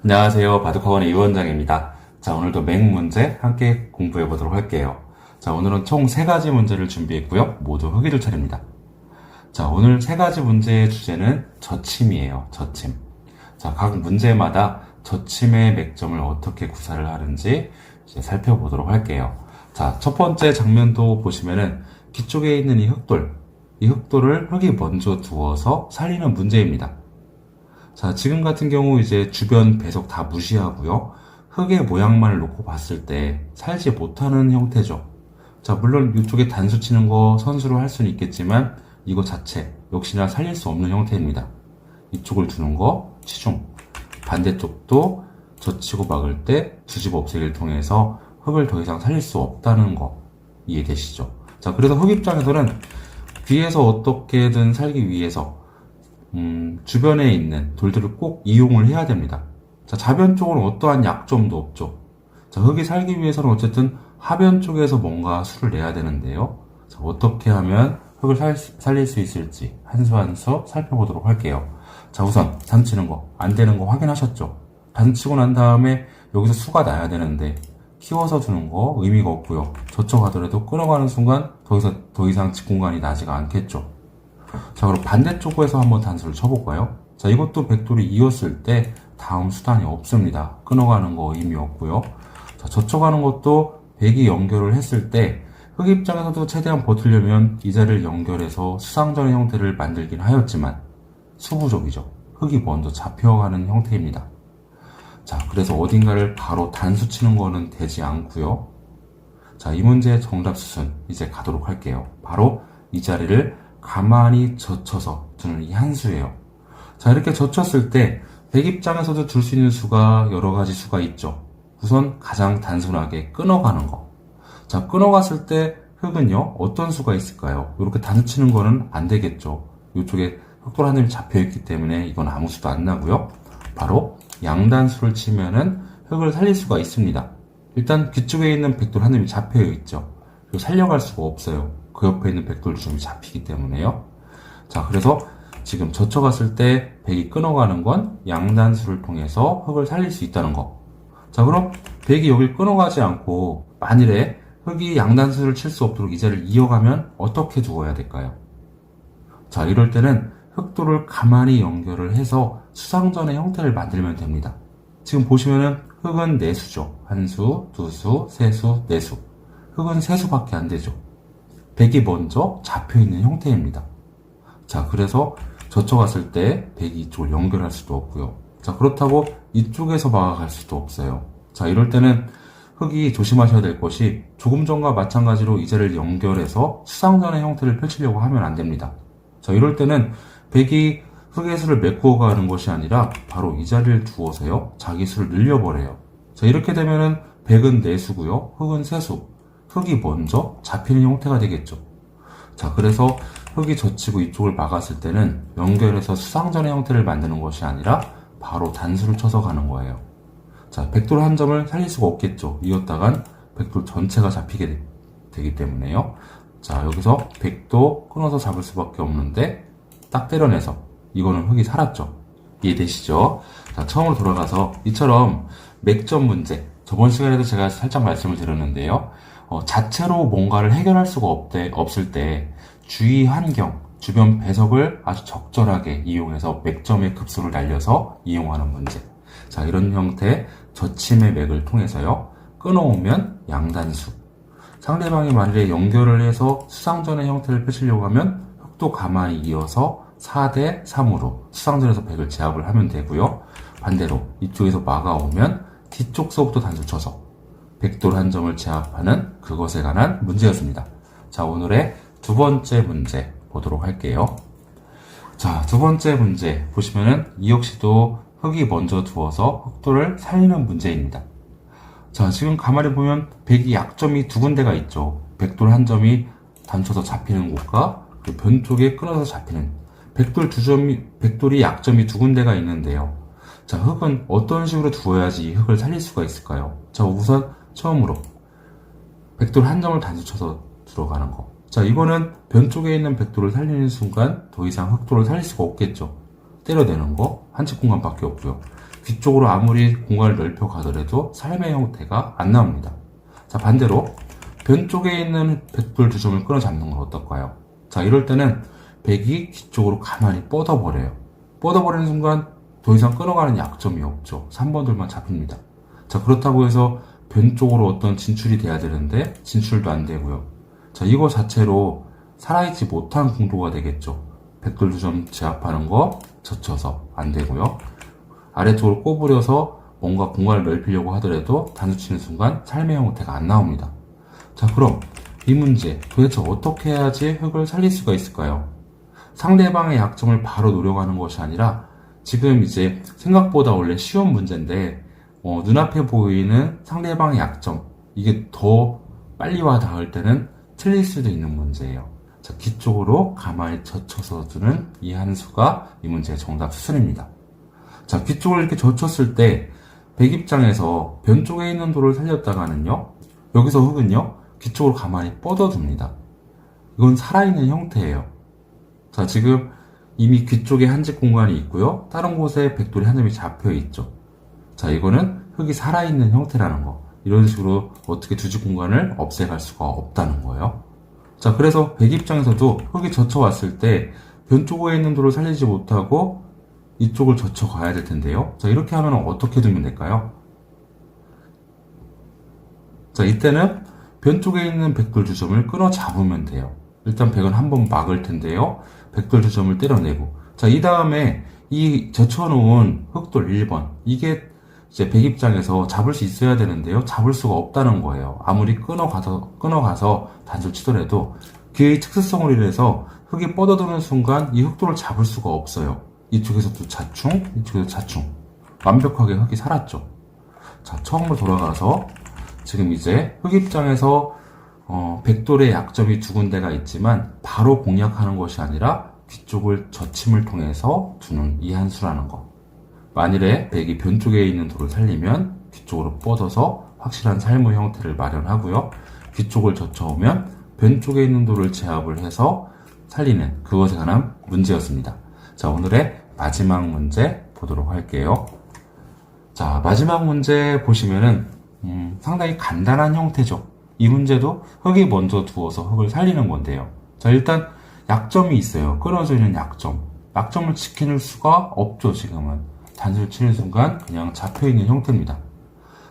안녕하세요. 바둑학원의 이원장입니다. 자, 오늘도 맹 문제 함께 공부해 보도록 할게요. 자, 오늘은 총 3가지 문제를 준비했고요. 모두 흑이들 차례입니다. 자, 오늘 3가지 문제의 주제는 저침이에요. 저침. 자, 각 문제마다 저침의 맥점을 어떻게 구사를 하는지 이제 살펴보도록 할게요. 자, 첫 번째 장면도 보시면은 뒤쪽에 있는 이 흑돌을 흑이 먼저 두어서 살리는 문제입니다. 자, 지금 같은 경우 이제 주변 배석 다 무시하고요. 흙의 모양만을 놓고 봤을 때 살지 못하는 형태죠. 자, 물론 이쪽에 단수 치는 거 선수로 할 수는 있겠지만 이거 자체 역시나 살릴 수 없는 형태입니다. 이쪽을 두는 거 치중. 반대쪽도 젖히고 막을 때 두집 없애기를 통해서 흙을 더 이상 살릴 수 없다는 거 이해되시죠? 자, 그래서 흙 입장에서는 뒤에서 어떻게든 살기 위해서 주변에 있는 돌들을 꼭 이용을 해야 됩니다. 자, 자변 쪽은 어떠한 약점도 없죠. 자, 흙이 살기 위해서는 어쨌든 하변 쪽에서 뭔가 수를 내야 되는데요. 자, 어떻게 하면 흙을 살릴 수 있을지 한 수 한 수 살펴보도록 할게요. 자, 우선 단수 치는 거 안 되는 거 확인하셨죠? 단수 치고 난 다음에 여기서 수가 나야 되는데 키워서 두는 거 의미가 없고요. 젖혀가더라도 끊어가는 순간 더 이상 집 공간이 나지가 않겠죠. 자, 그럼 반대쪽에서 한번 단수를 쳐볼까요? 자, 이것도 백돌이 이었을 때 다음 수단이 없습니다. 끊어가는 거 의미 없고요. 자, 젖혀가는 것도 백이 연결을 했을 때 흑 입장에서도 최대한 버티려면 이 자리를 연결해서 수상전의 형태를 만들긴 하였지만 수부족이죠. 흑이 먼저 잡혀가는 형태입니다. 자, 그래서 어딘가를 바로 단수 치는 거는 되지 않고요. 자, 이 문제의 정답 수순 이제 가도록 할게요. 바로 이 자리를 가만히 젖혀서 두는 이 한 수예요. 자, 이렇게 젖혔을 때 백 입장에서도 둘 수 있는 수가 여러 가지 수가 있죠. 우선 가장 단순하게 끊어가는 거. 자, 끊어갔을 때 흙은요 어떤 수가 있을까요? 이렇게 단수 치는 거는 안 되겠죠. 이쪽에 흑돌 한 점이 잡혀있기 때문에 이건 아무 수도 안 나고요. 바로 양단수를 치면은 흙을 살릴 수가 있습니다. 일단 뒤쪽에 있는 백돌 한 점이 잡혀있죠. 그리고 살려갈 수가 없어요. 그 옆에 있는 백돌 두 점이 잡히기 때문에요. 자, 그래서 지금 젖혀갔을 때 백이 끊어가는 건 양단수를 통해서 흙을 살릴 수 있다는 거. 자, 그럼 백이 여길 끊어가지 않고 만일에 흙이 양단수를 칠 수 없도록 이 자리를 이어가면 어떻게 두어야 될까요? 자, 이럴 때는 흑돌을 가만히 연결을 해서 수상전의 형태를 만들면 됩니다. 지금 보시면은 흙은 4수죠. 한 수, 두 수, 세 수, 네 수. 흙은 3수밖에 안 되죠. 백이 먼저 잡혀있는 형태입니다. 자, 그래서 젖혀갔을 때 백이 이쪽을 연결할 수도 없고요. 자, 그렇다고 이쪽에서 막아갈 수도 없어요. 자, 이럴 때는 흙이 조심하셔야 될 것이 조금 전과 마찬가지로 이 자리를 연결해서 수상전의 형태를 펼치려고 하면 안 됩니다. 자, 이럴 때는 백이 흙의 수를 메꾸어 가는 것이 아니라 바로 이 자리를 두어서요 자기 수를 늘려버려요. 자, 이렇게 되면은 백은 4수고요 흙은 3수. 흙이 먼저 잡히는 형태가 되겠죠. 자, 그래서 흙이 젖히고 이쪽을 막았을 때는 연결해서 수상전의 형태를 만드는 것이 아니라 바로 단수를 쳐서 가는 거예요. 자, 백돌 한 점을 살릴 수가 없겠죠. 이었다간 백돌 전체가 잡히게 되기 때문에요. 자, 여기서 백도 끊어서 잡을 수밖에 없는데 딱 때려내서 이거는 흙이 살았죠. 이해되시죠? 자, 처음으로 돌아가서 이처럼 맥점 문제 저번 시간에도 제가 살짝 말씀을 드렸는데요. 자체로 뭔가를 해결할 수가 없을 때 주위 환경, 주변 배석을 아주 적절하게 이용해서 맥점의 급소를 날려서 이용하는 문제. 자, 이런 형태 젖힘의 맥을 통해서요 끊어오면 양단수. 상대방이 만일에 연결을 해서 수상전의 형태를 펼치려고 하면 흙도 가만히 이어서 4대 3으로 수상전에서 백을 제압을 하면 되고요. 반대로 이쪽에서 막아오면 뒤쪽서부터 단수 쳐서 백돌 한 점을 제압하는 그것에 관한 문제였습니다. 자, 오늘의 두 번째 문제 보도록 할게요. 자, 두 번째 문제 보시면은 이 역시도 흙이 먼저 두어서 흑돌을 살리는 문제입니다. 자, 지금 가만히 보면 백이 약점이 두 군데가 있죠. 백돌 한 점이 단쳐서 잡히는 곳과 그 변 쪽에 끊어서 잡히는 백돌이 약점이 두 군데가 있는데요. 자, 흙은 어떤 식으로 두어야지 흙을 살릴 수가 있을까요? 자, 우선 처음으로 백돌 한 점을 단수 쳐서 들어가는 거. 자, 이거는 변 쪽에 있는 백돌을 살리는 순간 더 이상 흑돌을 살릴 수가 없겠죠. 때려내는 거 한 치 공간밖에 없고요. 귀 쪽으로 아무리 공간을 넓혀 가더라도 삶의 형태가 안 나옵니다. 자, 반대로 변 쪽에 있는 백돌 두 점을 끊어 잡는 건 어떨까요? 자, 이럴 때는 백이 귀 쪽으로 가만히 뻗어버려요. 뻗어버리는 순간 더 이상 끊어가는 약점이 없죠. 3번 돌만 잡힙니다. 자, 그렇다고 해서 변 쪽으로 어떤 진출이 돼야 되는데 진출도 안 되고요. 자, 이거 자체로 살아있지 못한 공도가 되겠죠. 백돌 두 점 제압하는 거 젖혀서 안 되고요. 아래쪽으로 꼬부려서 뭔가 공간을 넓히려고 하더라도 단수 치는 순간 삶의 형태가 안 나옵니다. 자, 그럼 이 문제 도대체 어떻게 해야지 흙을 살릴 수가 있을까요? 상대방의 약점을 바로 노려가는 것이 아니라 지금 이제 생각보다 원래 쉬운 문제인데 눈앞에 보이는 상대방의 약점, 이게 더 빨리 와 닿을 때는 틀릴 수도 있는 문제예요. 자, 귀 쪽으로 가만히 젖혀서 두는 이 한 수가 이 문제의 정답 수순입니다. 자, 귀 쪽을 이렇게 젖혔을 때 백 입장에서 변 쪽에 있는 돌을 살렸다가는요, 여기서 흙은요 귀 쪽으로 가만히 뻗어둡니다. 이건 살아있는 형태예요. 자, 지금 이미 귀 쪽에 한 집 공간이 있고요, 다른 곳에 백돌이 한 점이 잡혀 있죠. 자, 이거는 흙이 살아있는 형태라는 거. 이런 식으로 어떻게 두 집 공간을 없애갈 수가 없다는 거예요. 자, 그래서 백 입장에서도 흙이 젖혀왔을 때 변 쪽에 있는 돌을 살리지 못하고 이쪽을 젖혀 가야 될 텐데요. 자, 이렇게 하면 어떻게 두면 될까요? 자, 이때는 변 쪽에 있는 백돌 두 점을 끊어 잡으면 돼요. 일단 백은 한번 막을 텐데요. 백돌 두 점을 때려내고, 자, 이 다음에 이 젖혀놓은 흙돌 1번, 이게 이제 백 입장에서 잡을 수 있어야 되는데요. 잡을 수가 없다는 거예요. 아무리 끊어가서 단수를 치더라도 그의 특수성으로 인해서 흙이 뻗어드는 순간 이 흙돌을 잡을 수가 없어요. 이쪽에서도 자충, 이쪽에서 자충. 완벽하게 흙이 살았죠. 자, 처음으로 돌아가서 지금 이제 흙 입장에서 백돌의 약점이 두 군데가 있지만 바로 공략하는 것이 아니라 뒤쪽을 젖힘을 통해서 두는 이 한 수라는 거. 만일에 백이 변 쪽에 있는 돌을 살리면 뒤쪽으로 뻗어서 확실한 삶의 형태를 마련하고요. 뒤쪽을 젖혀오면 변 쪽에 있는 돌을 제압을 해서 살리는 그것에 관한 문제였습니다. 자, 오늘의 마지막 문제 보도록 할게요. 자, 마지막 문제 보시면은 상당히 간단한 형태죠. 이 문제도 흙이 먼저 두어서 흙을 살리는 건데요. 자, 일단 약점이 있어요. 끊어져 있는 약점. 약점을 지킬 수가 없죠, 지금은. 단수를 치는 순간 그냥 잡혀있는 형태입니다.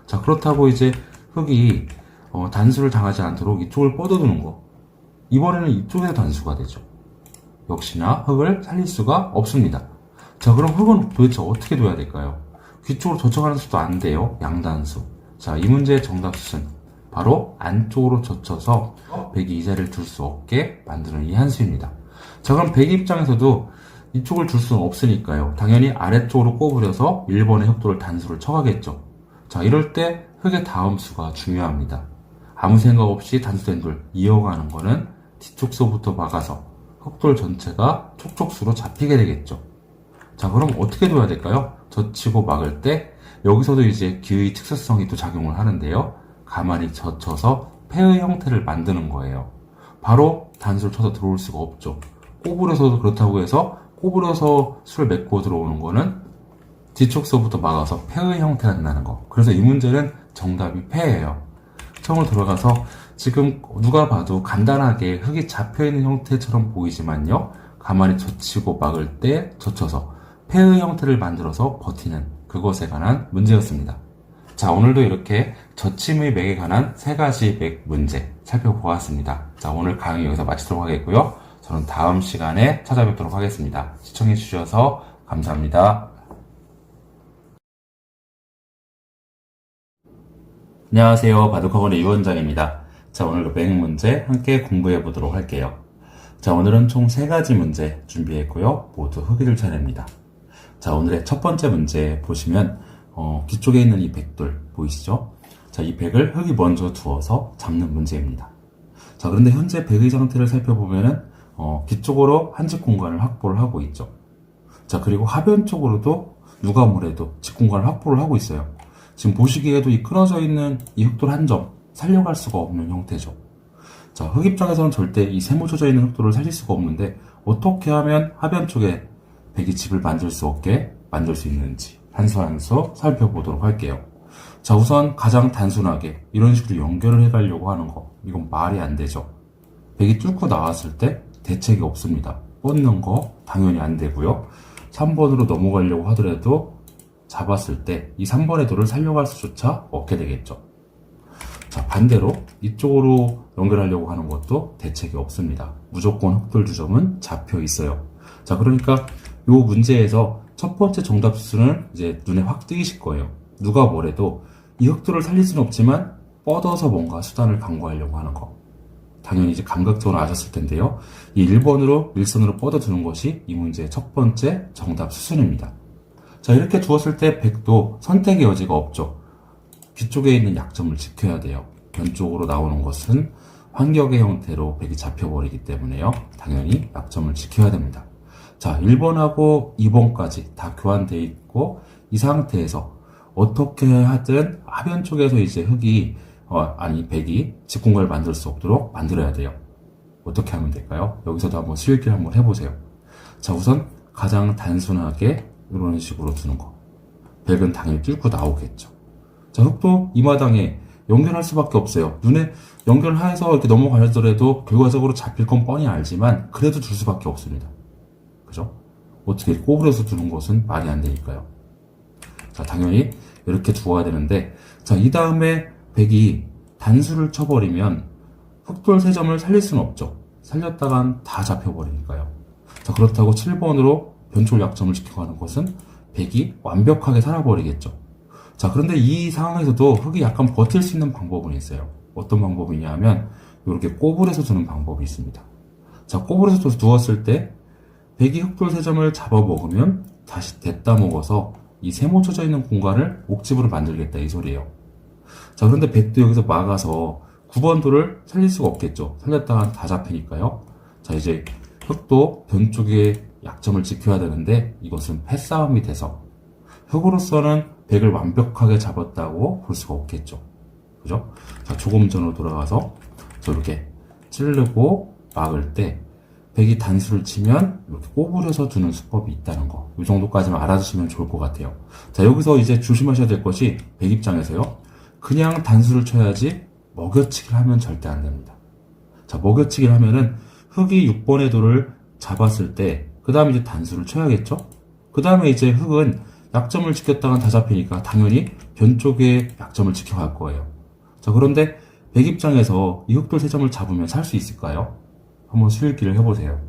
자, 그렇다고 이제 흙이 단수를 당하지 않도록 이쪽을 뻗어두는 거. 이번에는 이쪽에서 단수가 되죠. 역시나 흙을 살릴 수가 없습니다. 자, 그럼 흙은 도대체 어떻게 둬야 될까요? 귀 쪽으로 젖혀가는 수도 안 돼요. 양단수. 자, 이 문제의 정답 수는 바로 안쪽으로 젖혀서 백이 이 자리를 둘 수 없게 만드는 이 한 수입니다. 자, 그럼 백 입장에서도 이쪽을 둘 수는 없으니까요. 당연히 아래쪽으로 꼬부려서 1번의 흑돌을 단수를 쳐가겠죠. 자, 이럴 때 흙의 다음 수가 중요합니다. 아무 생각 없이 단수된 돌 이어가는 거는 뒤쪽서부터 막아서 흑돌 전체가 촉촉수로 잡히게 되겠죠. 자, 그럼 어떻게 둬야 될까요? 젖히고 막을 때 여기서도 이제 기의 특수성이 또 작용을 하는데요. 가만히 젖혀서 폐의 형태를 만드는 거예요. 바로 단수를 쳐서 들어올 수가 없죠. 꼬부려서도 그렇다고 해서 꼬부려서 수를 맺고 들어오는 거는 뒤쪽서부터 막아서 폐의 형태가 된다는 거. 그래서 이 문제는 정답이 폐예요. 처음으로 들어가서 지금 누가 봐도 간단하게 흙이 잡혀있는 형태처럼 보이지만요. 가만히 젖히고 막을 때 젖혀서 폐의 형태를 만들어서 버티는 그것에 관한 문제였습니다. 자, 오늘도 이렇게 젖힘의 맥에 관한 3가지 맥 문제 살펴보았습니다. 자, 오늘 강의 여기서 마치도록 하겠고요. 저는 다음 시간에 찾아뵙도록 하겠습니다. 시청해주셔서 감사합니다. 안녕하세요. 바둑학원의 유원장입니다. 자, 오늘도 맥 문제 함께 공부해 보도록 할게요. 자, 오늘은 총 3가지 문제 준비했고요. 모두 흑이들 차례입니다. 자, 오늘의 첫 번째 문제 보시면 뒤쪽에 있는 이 백돌 보이시죠? 자, 이 백을 흙이 먼저 두어서 잡는 문제입니다. 자, 그런데 현재 백의 상태를 살펴보면은 뒤쪽으로 한 집 공간을 확보를 하고 있죠. 자, 그리고 하변 쪽으로도 누가 뭐래도 집 공간을 확보를 하고 있어요. 지금 보시기에도 이 끊어져 있는 이 흙돌 한 점 살려갈 수가 없는 형태죠. 자, 흙 입장에서는 절대 이 세모쳐져 있는 흙돌을 살릴 수가 없는데 어떻게 하면 하변 쪽에 백이 집을 만들 수 없게 만들 수 있는지 한 수 한 수 살펴보도록 할게요. 자, 우선 가장 단순하게 이런 식으로 연결을 해가려고 하는 거, 이건 말이 안 되죠. 백이 뚫고 나왔을 때 대책이 없습니다. 뻗는 거 당연히 안 되고요. 3번으로 넘어가려고 하더라도 잡았을 때 이 3번의 돌을 살려갈 수조차 없게 되겠죠. 자, 반대로 이쪽으로 연결하려고 하는 것도 대책이 없습니다. 무조건 흑돌 주점은 잡혀 있어요. 자, 그러니까 이 문제에서 첫 번째 정답 수는 이제 눈에 확 띄실 거예요. 누가 뭐래도 이 흑돌을 살릴 수는 없지만 뻗어서 뭔가 수단을 강구하려고 하는 거. 당연히 이제 감각적으로 아셨을 텐데요. 이 1번으로 일선으로 뻗어두는 것이 이 문제의 첫 번째 정답 수순입니다. 자, 이렇게 두었을 때 백도 선택의 여지가 없죠. 뒤쪽에 있는 약점을 지켜야 돼요. 변쪽으로 나오는 것은 환격의 형태로 백이 잡혀버리기 때문에요. 당연히 약점을 지켜야 됩니다. 자, 1번하고 2번까지 다 교환되어 있고 이 상태에서 어떻게 하든 하변 쪽에서 이제 백이 직공간을 만들 수 없도록 만들어야 돼요. 어떻게 하면 될까요? 여기서도 한번 실기를 한번 해보세요. 자, 우선 가장 단순하게 이런 식으로 두는 거. 백은 당연히 뚫고 나오겠죠. 자, 흑도 이 마당에 연결할 수밖에 없어요. 눈에 연결해서 이렇게 넘어가더라도 결과적으로 잡힐 건 뻔히 알지만 그래도 둘 수밖에 없습니다. 그죠? 어떻게 꼬부려서 두는 것은 말이 안 되니까요. 자, 당연히 이렇게 두어야 되는데, 자, 이 다음에 백이 단수를 쳐버리면 흑돌 3점을 살릴 수는 없죠. 살렸다간 다 잡혀버리니까요. 자, 그렇다고 7번으로 변초를 약점을 지켜가는 것은 백이 완벽하게 살아버리겠죠. 자, 그런데 이 상황에서도 흑이 약간 버틸 수 있는 방법은 있어요. 어떤 방법이냐 하면 이렇게 꼬불해서 두는 방법이 있습니다. 자, 꼬불해서 두었을 때 백이 흑돌 3점을 잡아먹으면 다시 댔다 먹어서 이 세모 쳐져 있는 공간을 옥집으로 만들겠다 이 소리예요. 자, 그런데 백도 여기서 막아서 9번 돌을 살릴 수가 없겠죠. 살렸다간 다 잡히니까요. 자, 이제 흑도 변 쪽에 약점을 지켜야 되는데 이것은 패싸움이 돼서 흑으로서는 백을 완벽하게 잡았다고 볼 수가 없겠죠. 그죠? 자, 조금 전으로 돌아가서 이렇게 찌르고 막을 때 백이 단수를 치면 이렇게 꼬부려서 두는 수법이 있다는 거. 이 정도까지만 알아두시면 좋을 것 같아요. 자, 여기서 이제 조심하셔야 될 것이 백 입장에서요. 그냥 단수를 쳐야지 먹여치기를 하면 절대 안 됩니다. 자, 먹여치기를 하면은 흑이 6번의 돌을 잡았을 때 그 다음에 이제 단수를 쳐야겠죠? 그 다음에 이제 흑은 약점을 지켰다간 다 잡히니까 당연히 변 쪽에 약점을 지켜갈 거예요. 자, 그런데 백 입장에서 이 흑돌 3점을 잡으면 살 수 있을까요? 한번 수읽기를 해보세요.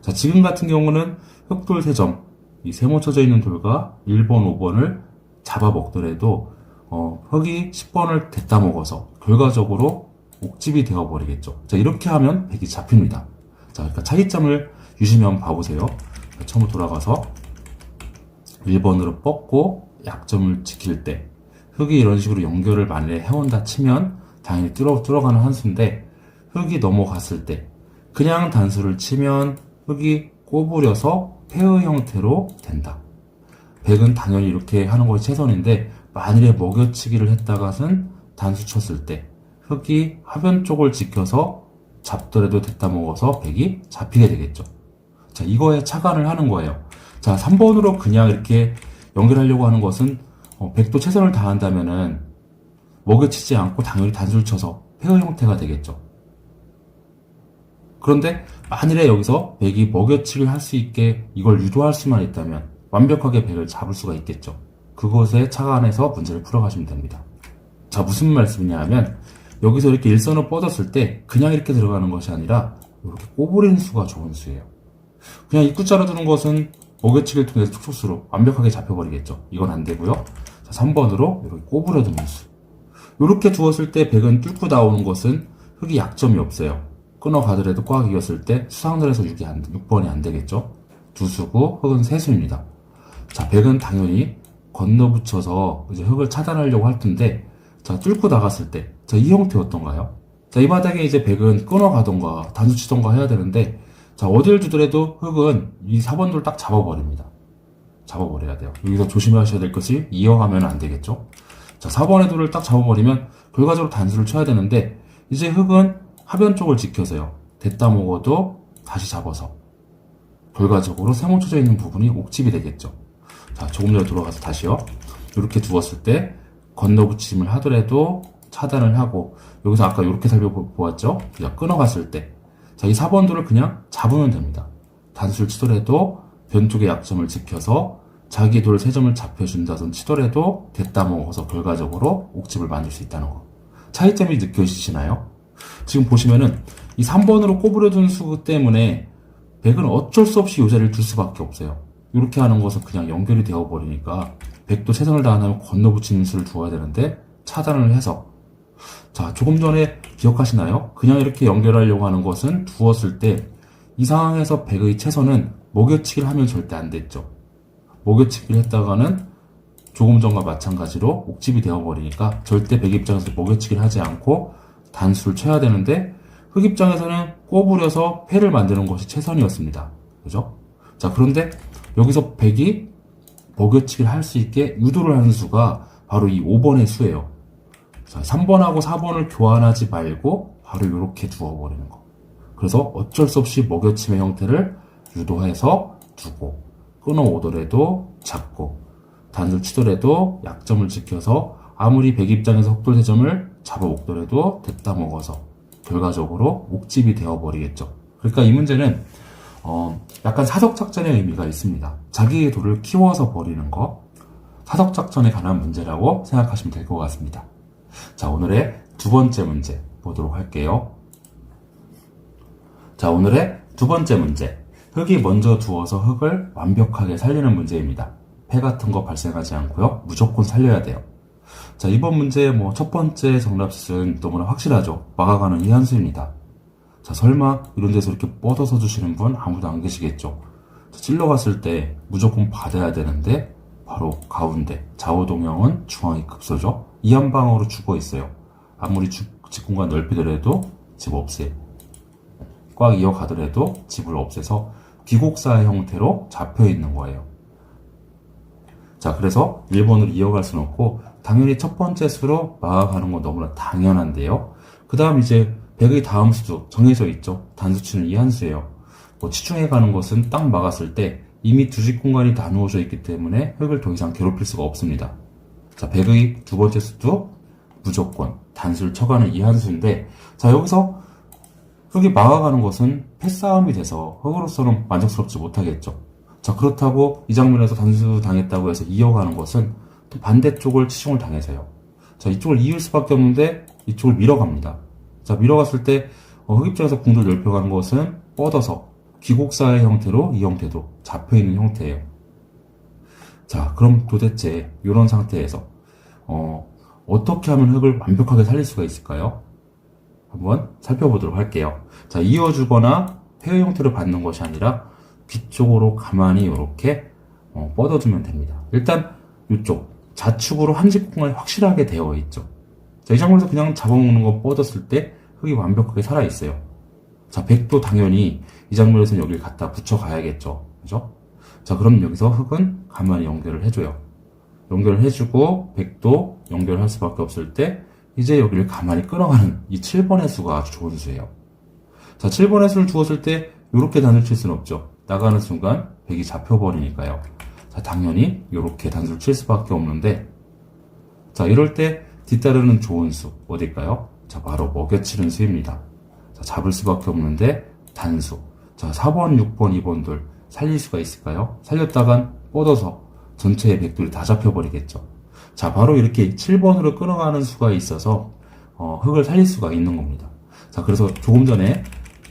자, 지금 같은 경우는 흑돌 3점, 이 세모 쳐져 있는 돌과 1번, 5번을 잡아먹더라도 흑이 10번을 댔다 먹어서 결과적으로 옥집이 되어버리겠죠. 자, 이렇게 하면 백이 잡힙니다. 자, 그러니까 차이점을 유심히 한번 봐보세요. 처음으로 돌아가서 1번으로 뻗고 약점을 지킬 때 흑이 이런 식으로 연결을 만약에 해온다 치면 당연히 뚫어가는 한 수인데 흑이 넘어갔을 때 그냥 단수를 치면 흑이 꼬부려서 페어 형태로 된다. 백은 당연히 이렇게 하는 것이 최선인데 만일에 먹여치기를 했다가는 단수 쳤을 때 흑이 하변 쪽을 지켜서 잡더라도 됐다 먹어서 백이 잡히게 되겠죠. 자, 이거에 착안을 하는 거예요. 자, 3번으로 그냥 이렇게 연결하려고 하는 것은 백도 최선을 다한다면은 먹여치지 않고 당연히 단수를 쳐서 페어 형태가 되겠죠. 그런데 만일에 여기서 백이 먹여치기를 할 수 있게 이걸 유도할 수만 있다면 완벽하게 백을 잡을 수가 있겠죠. 그것에 착안해서 문제를 풀어가시면 됩니다. 자, 무슨 말씀이냐 하면 여기서 이렇게 일선으로 뻗었을 때 그냥 이렇게 들어가는 것이 아니라 이렇게 꼬부리는 수가 좋은 수예요. 그냥 입구자로 두는 것은 먹여치기를 통해서 촉촉수로 완벽하게 잡혀버리겠죠. 이건 안 되고요. 자, 3번으로 이렇게 꼬부려 두는 수. 이렇게 두었을 때 백은 뚫고 나오는 것은 흑이 약점이 없어요. 끊어가더라도 꽉 이겼을 때 수상들에서 6번이 안 되겠죠. 두 수고 흑은 세 수입니다. 자, 백은 당연히 건너붙여서 이제 흑을 차단하려고 할 텐데, 자, 뚫고 나갔을 때, 자, 이 형태 어떤가요? 자, 이 바닥에 이제 백은 끊어가던가 단수치던가 해야 되는데, 자, 어딜 두더라도 흑은 이 4번 돌 딱 잡아버립니다. 잡아버려야 돼요. 여기서 조심하셔야 될 것이 이어가면 안 되겠죠? 자, 4번의 돌을 딱 잡아버리면 결과적으로 단수를 쳐야 되는데, 이제 흑은 하변 쪽을 지켜서요. 됐다 먹어도 다시 잡아서 결과적으로 세모 쳐져 있는 부분이 옥집이 되겠죠. 자, 조금 전에 돌아가서 다시요. 이렇게 두었을 때 건너붙임을 하더라도 차단을 하고, 여기서 아까 이렇게 살펴보았죠? 그냥 끊어갔을 때, 자, 이 4번도를 그냥 잡으면 됩니다. 단수를 치더라도 변쪽의 약점을 지켜서 자기 돌 3점을 잡혀준다든 치더라도 됐다 먹어서 결과적으로 옥집을 만들 수 있다는 거. 차이점이 느껴지시나요? 지금 보시면은 이 3번으로 꼬부려둔 수 때문에 백은 어쩔 수 없이 이 자리를 둘 수밖에 없어요. 이렇게 하는 것은 그냥 연결이 되어버리니까 백도 최선을 다하면 건너붙이는 수를 두어야 되는데 차단을 해서, 자, 조금 전에 기억하시나요? 그냥 이렇게 연결하려고 하는 것은 두었을 때 이 상황에서 백의 최선은 먹여치기를 하면 절대 안 됐죠. 먹여치기를 했다가는 조금 전과 마찬가지로 옥집이 되어버리니까 절대 백 입장에서 먹여치기를 하지 않고 단수를 쳐야 되는데, 흑 입장에서는 꼬부려서 패를 만드는 것이 최선이었습니다. 그죠? 자, 그런데 여기서 백이 먹여치기를 할 수 있게 유도를 하는 수가 바로 이 5번의 수예요. 자, 3번하고 4번을 교환하지 말고 바로 이렇게 두어버리는 거. 그래서 어쩔 수 없이 먹여침의 형태를 유도해서 두고, 끊어오더라도 잡고, 단수를 치더라도 약점을 지켜서 아무리 백 입장에서 흑돌 3점을 잡아먹더라도 됐다 먹어서 결과적으로 옥집이 되어버리겠죠. 그러니까 이 문제는 약간 사석작전의 의미가 있습니다. 자기의 돌을 키워서 버리는 거, 사석작전에 관한 문제라고 생각하시면 될 것 같습니다. 자, 오늘의 두 번째 문제 보도록 할게요. 자, 오늘의 두 번째 문제. 흑이 먼저 두어서 흑을 완벽하게 살리는 문제입니다. 패 같은 거 발생하지 않고요. 무조건 살려야 돼요. 자, 이번 문제 첫 번째 정답은 너무나 확실하죠. 막아가는 이한수입니다. 자, 설마 이런 데서 이렇게 뻗어서 주시는 분 아무도 안 계시겠죠. 자, 찔러갔을 때 무조건 받아야 되는데 바로 가운데 좌우동형은 중앙이 급소죠. 이 한 방으로 죽어 있어요. 아무리 직공간 넓히더라도 집 없애. 꽉 이어가더라도 집을 없애서 귀곡사의 형태로 잡혀 있는 거예요. 자, 그래서 1번으로 이어갈 수는 없고 당연히 첫 번째 수로 막아가는 건 너무나 당연한데요. 그 다음 이제 백의 다음 수도 정해져 있죠. 단수치는 이한수예요. 치중해 가는 것은 딱 막았을 때 이미 두 집 공간이 나누어져 있기 때문에 흑을 더 이상 괴롭힐 수가 없습니다. 자, 백의 두 번째 수도 무조건 단수를 쳐가는 이한수인데, 자, 여기서 흑이 막아가는 것은 패싸움이 돼서 흑으로서는 만족스럽지 못하겠죠. 자, 그렇다고 이 장면에서 단수 당했다고 해서 이어가는 것은 또 반대쪽을 치중을 당해서요. 자, 이쪽을 이을 수밖에 없는데 이쪽을 밀어갑니다. 자, 밀어갔을 때 흑 입장에서 궁돌 넓혀가는 것은 뻗어서 귀곡사의 형태로 이 형태도 잡혀있는 형태예요. 자, 그럼 도대체 이런 상태에서 어떻게 하면 흑을 완벽하게 살릴 수가 있을까요? 한번 살펴보도록 할게요. 자, 이어주거나 회의 형태로 받는 것이 아니라 뒤쪽으로 가만히 이렇게 뻗어주면 됩니다. 일단 이쪽 좌측으로 한 집 공간이 확실하게 되어 있죠. 자, 이 장면에서 그냥 잡아먹는 거 뻗었을 때 흑이 완벽하게 살아있어요. 자, 백도 당연히 이 장면에서는 여기를 갖다 붙여가야겠죠. 그죠? 자, 그럼 여기서 흑은 가만히 연결을 해줘요. 연결을 해주고 백도 연결할 수밖에 없을 때 이제 여기를 가만히 끌어가는 이 7번의 수가 아주 좋은 수예요. 자, 7번의 수를 주었을 때 이렇게 단수를 칠 수는 없죠. 나가는 순간 백이 잡혀버리니까요. 자, 당연히 이렇게 단수를 칠 수밖에 없는데, 자, 이럴 때 뒤따르는 좋은 수 어딜까요? 자, 바로 먹여치는 수입니다. 자, 잡을 수밖에 없는데 단수. 자, 4번, 6번, 2번들 살릴 수가 있을까요? 살렸다간 뻗어서 전체의 백돌이 다 잡혀버리겠죠. 자, 바로 이렇게 7번으로 끊어가는 수가 있어서 흑을 살릴 수가 있는 겁니다. 자, 그래서 조금 전에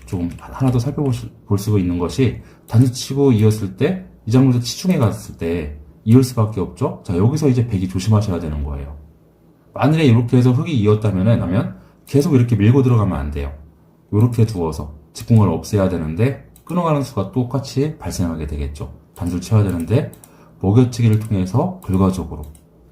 좀 하나 더 살펴볼 수가 있는 것이 단수치고 이었을 때 이 장면에서 치중해 갔을 때 이을 수밖에 없죠. 자, 여기서 이제 백이 조심하셔야 되는 거예요. 만일에 이렇게 해서 흑이 이었다면 계속 이렇게 밀고 들어가면 안 돼요. 이렇게 두어서 직공을 없애야 되는데 끊어가는 수가 똑같이 발생하게 되겠죠. 단수를 쳐야 되는데 먹여치기를 통해서 결과적으로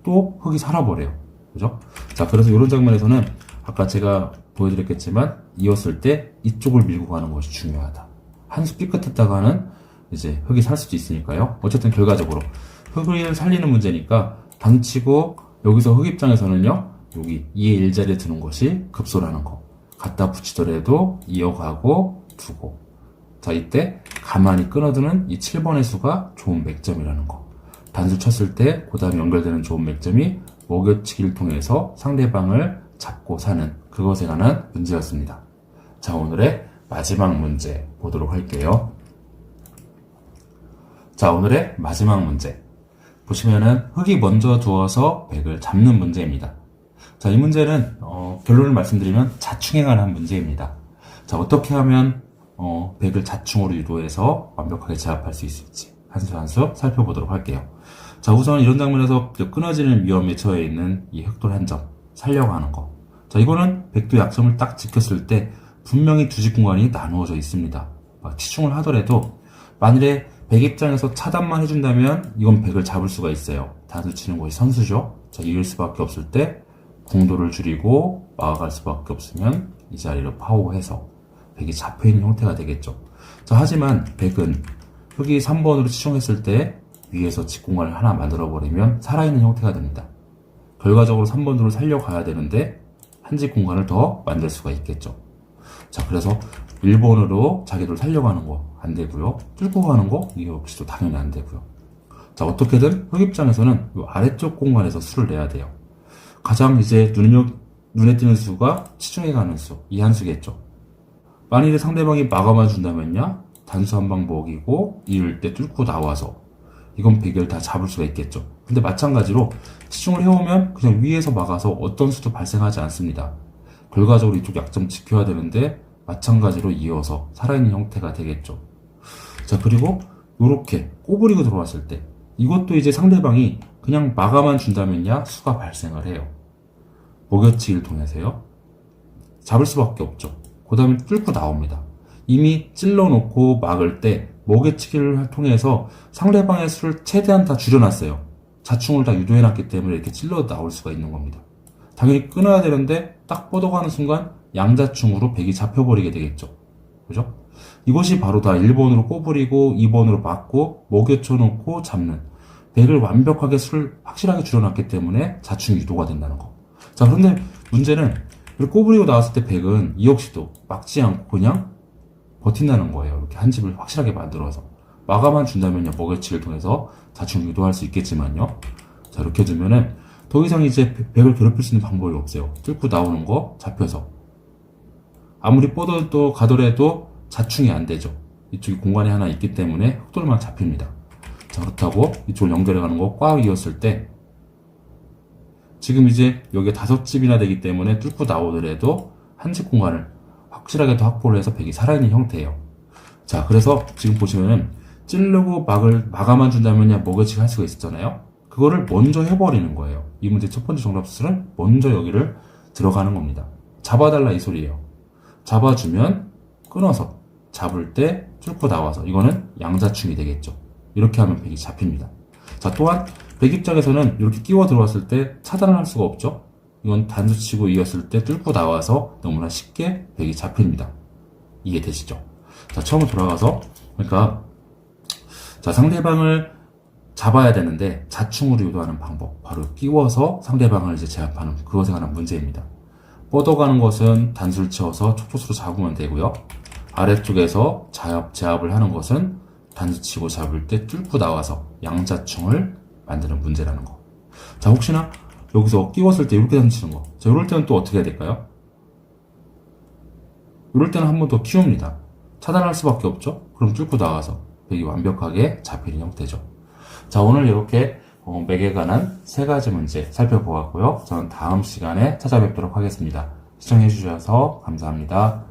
또 흑이 살아버려요. 그죠? 자, 그래서 이런 장면에서는 아까 제가 보여드렸겠지만 이었을 때 이쪽을 밀고 가는 것이 중요하다. 한 수 삐끗했다가는 이제 흑이 살 수도 있으니까요. 어쨌든 결과적으로 흑을 살리는 문제니까 단치고 여기서 흑 입장에서는요, 여기 2의 1자리에 두는 것이 급소라는 거. 갖다 붙이더라도 이어가고 두고. 자, 이때 가만히 끊어두는 이 7번의 수가 좋은 맥점이라는 거. 단수 쳤을 때 그 다음에 연결되는 좋은 맥점이 먹여치기를 통해서 상대방을 잡고 사는 그것에 관한 문제였습니다. 자, 오늘의 마지막 문제 보도록 할게요. 자, 오늘의 마지막 문제. 보시면은 흙이 먼저 두어서 백을 잡는 문제입니다. 자, 이 문제는 결론을 말씀드리면 자충에 관한 문제입니다. 자, 어떻게 하면 백을 자충으로 유도해서 완벽하게 제압할 수 있을지 한 수 한 수 살펴보도록 할게요. 자, 우선 이런 장면에서 끊어지는 위험에 처해 있는 이 흑돌 한 점 살려고 하는 거. 자, 이거는 백도 약점을 딱 지켰을 때 분명히 두직 공간이 나누어져 있습니다. 치중을 하더라도 만일에 백 입장에서 차단만 해준다면 이건 백을 잡을 수가 있어요. 단수 치는 것이 선수죠. 자, 이길 수밖에 없을 때 공도를 줄이고 막아갈 수밖에 없으면 이 자리로 파워해서 백이 잡혀있는 형태가 되겠죠. 자, 하지만 백은 흙이 3번으로 치중했을 때 위에서 직공간을 하나 만들어버리면 살아있는 형태가 됩니다. 결과적으로 3번으로 살려가야 되는데 한 직 공간을 더 만들 수가 있겠죠. 자, 그래서 1번으로 자기를 살려가는 거 안 되고요. 뚫고 가는 거 이게 역시도 당연히 안 되고요. 자, 어떻게든 흙 입장에서는 이 아래쪽 공간에서 수를 내야 돼요. 가장 이제 눈에 띄는 수가 치중해 가는 수, 이 한 수겠죠. 만일에 상대방이 막아만 준다면요, 단수 한 방 먹이고 이을 때 뚫고 나와서 이건 백을 다 잡을 수가 있겠죠. 근데 마찬가지로 치중을 해오면 그냥 위에서 막아서 어떤 수도 발생하지 않습니다. 결과적으로 이쪽 약점 지켜야 되는데 마찬가지로 이어서 살아있는 형태가 되겠죠. 자, 그리고 이렇게 꼬부리고 들어왔을 때 이것도 이제 상대방이 그냥 막아만 준다면야 수가 발생을 해요. 먹여치기를 통해서요. 잡을 수밖에 없죠. 그 다음에 뚫고 나옵니다. 이미 찔러놓고 막을 때 먹여치기를 통해서 상대방의 수를 최대한 다 줄여놨어요. 자충을 다 유도해놨기 때문에 이렇게 찔러 나올 수가 있는 겁니다. 당연히 끊어야 되는데 딱 뻗어가는 순간 양자충으로 백이 잡혀버리게 되겠죠. 그죠? 이것이 바로 다 1번으로 꼬부리고 2번으로 막고 먹여쳐놓고 잡는, 백을 완벽하게 수를 확실하게 줄여놨기 때문에 자충 유도가 된다는 거. 자, 그런데 문제는 이렇게 꼬부리고 나왔을 때 백은 이 역시도 막지 않고 그냥 버틴다는 거예요. 이렇게 한 집을 확실하게 만들어서 막아만 준다면요, 먹여치기를 통해서 자충 유도할 수 있겠지만요. 자, 이렇게 해주면은 더 이상 이제 백을 괴롭힐 수 있는 방법이 없어요. 뚫고 나오는 거 잡혀서 아무리 뻗어도 가더라도 자충이 안 되죠. 이쪽에 공간이 하나 있기 때문에 흑돌만 잡힙니다. 자, 그렇다고 이쪽을 연결해가는 거 꽉 이었을 때 지금 이제 여기가 5집이나 되기 때문에 뚫고 나오더라도 한 집 공간을 확실하게 더 확보를 해서 백이 살아있는 형태예요. 자, 그래서 지금 보시면은 찌르고 막아만 준다면야 먹여치기 할 수가 있었잖아요. 그거를 먼저 해버리는 거예요. 이 문제 첫 번째 정답 수술은 먼저 여기를 들어가는 겁니다. 잡아달라 이 소리예요. 잡아주면 끊어서 잡을 때 뚫고 나와서 이거는 양자충이 되겠죠. 이렇게 하면 백이 잡힙니다. 자, 또한 백 입장에서는 이렇게 끼워 들어왔을 때 차단을 할 수가 없죠. 이건 단수치고 이었을 때 뚫고 나와서 너무나 쉽게 백이 잡힙니다. 이해되시죠? 자, 처음으로 돌아가서 그러니까 자, 상대방을 잡아야 되는데 자충으로 유도하는 방법, 바로 끼워서 상대방을 이제 제압하는 그것에 관한 문제입니다. 뻗어가는 것은 단수를 치워서 촉촉수로 잡으면 되고요. 아래쪽에서 제압을 하는 것은 단수 치고 잡을 때 뚫고 나와서 양자충을 만드는 문제라는 거. 자, 혹시나 여기서 끼웠을 때 이렇게 단수 치는 거. 자, 이럴 때는 또 어떻게 해야 될까요? 이럴 때는 한 번 더 키웁니다. 차단할 수밖에 없죠? 그럼 뚫고 나와서 백이 완벽하게 잡히는 형태죠. 자, 오늘 이렇게 맥에 관한 3가지 문제 살펴보았고요. 저는 다음 시간에 찾아뵙도록 하겠습니다. 시청해주셔서 감사합니다.